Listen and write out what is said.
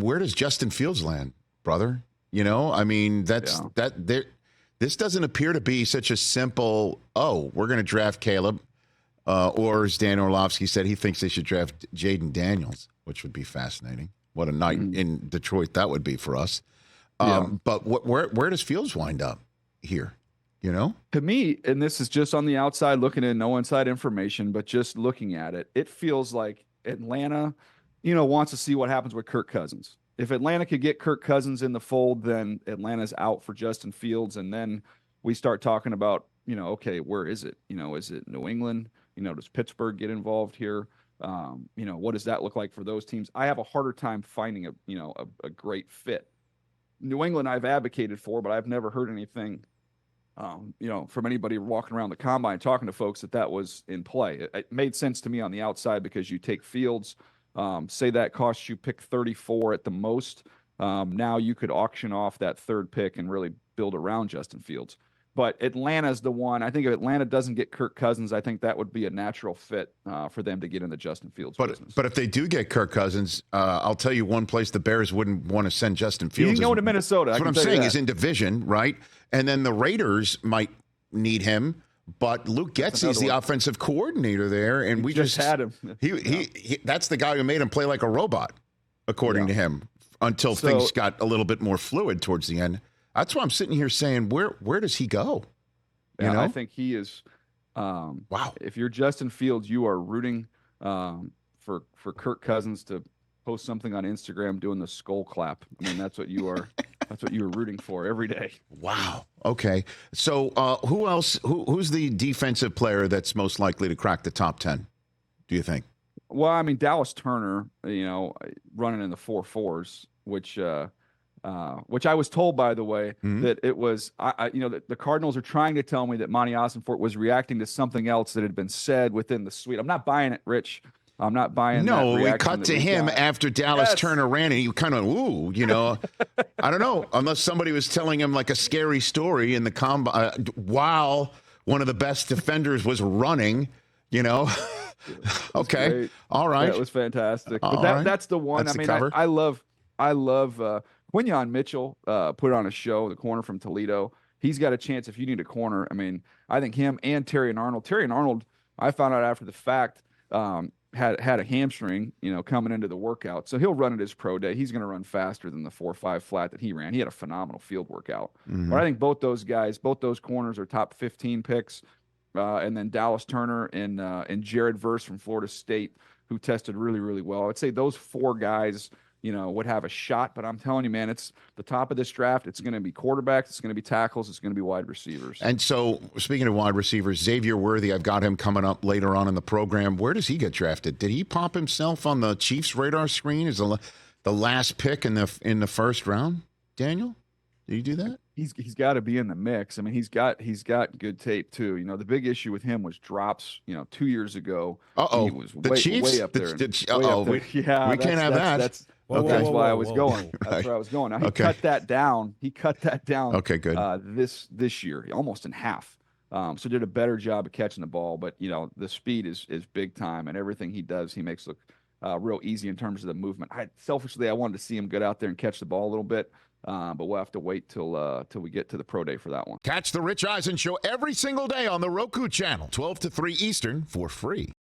where does Justin Fields land, brother? You know, I mean, this doesn't appear to be such a simple, we're going to draft Caleb. Or as Dan Orlovsky said, he thinks they should draft Jaden Daniels, which would be fascinating. What a night in Detroit that would be for us. But where does Fields wind up here? You know? To me, and this is just on the outside looking in, no inside information, but just looking at it, it feels like Atlanta, wants to see what happens with Kirk Cousins. If Atlanta could get Kirk Cousins in the fold, then Atlanta's out for Justin Fields. And then we start talking about, okay, where is it? Is it New England? Does Pittsburgh get involved here? What does that look like for those teams? I have a harder time finding a great fit. New England I've advocated for, but I've never heard anything, from anybody walking around the combine talking to folks that was in play. It made sense to me on the outside because you take Fields, say that costs you pick 34 at the most. Now you could auction off that third pick and really build around Justin Fields. But Atlanta's the one. I think if Atlanta doesn't get Kirk Cousins, I think that would be a natural fit for them to get in the Justin Fields business. But if they do get Kirk Cousins, I'll tell you one place the Bears wouldn't want to send Justin Fields. You can go to Minnesota. That's what I'm saying is in division, right? And then the Raiders might need him, but Luke Getsy's the offensive coordinator there, and we just had him. He that's the guy who made him play like a robot, according to him, until things got a little bit more fluid towards the end. That's why I'm sitting here saying, where does he go? You know? I think he is. Wow. If you're Justin Fields, you are rooting for Kirk Cousins to post something on Instagram doing the skull clap. I mean, that's what you are. That's what you are rooting for every day. Wow. Okay. So who else? Who's the defensive player that's most likely to crack the top 10? Do you think? Well, I mean, Dallas Turner, running in the 4.4s, which I was told, by the way, that it was, that the Cardinals are trying to tell me that Monty Ossenfort was reacting to something else that had been said within the suite. I'm not buying it, Rich. I'm not buying No, that we cut to him after Dallas Turner ran, and he kind of, I don't know, unless somebody was telling him like a scary story in the combine while one of the best defenders was running, Okay. Great. All right. That was fantastic. But that's the one. That's I love Quinyon Mitchell put on a show, the corner from Toledo. He's got a chance if you need a corner. I mean, I think him and Terrion Arnold, I found out after the fact, had a hamstring, coming into the workout. So he'll run at his pro day. He's going to run faster than the 4.5 flat that he ran. He had a phenomenal field workout. But I think both those corners are top 15 picks. And then Dallas Turner and Jared Verse from Florida State, who tested really, really well. I would say those four guys, would have a shot. But I'm telling you, man, it's the top of this draft. It's going to be quarterbacks. It's going to be tackles. It's going to be wide receivers. And so, speaking of wide receivers, Xavier Worthy, I've got him coming up later on in the program. Where does he get drafted? Did he pop himself on the Chiefs' radar screen as the last pick in the first round? Daniel, did you do that? He's got to be in the mix. I mean, he's got good tape too. The big issue with him was drops. 2 years ago, he was way up there. We can't have that. That's why I was going. That's where I was going. Now, he cut that down. Okay, good. This year, almost in half. So did a better job of catching the ball. But the speed is big time, and everything he does, he makes look real easy in terms of the movement. Selfishly, I wanted to see him get out there and catch the ball a little bit. But we'll have to wait till we get to the pro day for that one. Catch the Rich Eisen Show every single day on the Roku channel, 12 to 3 Eastern, for free.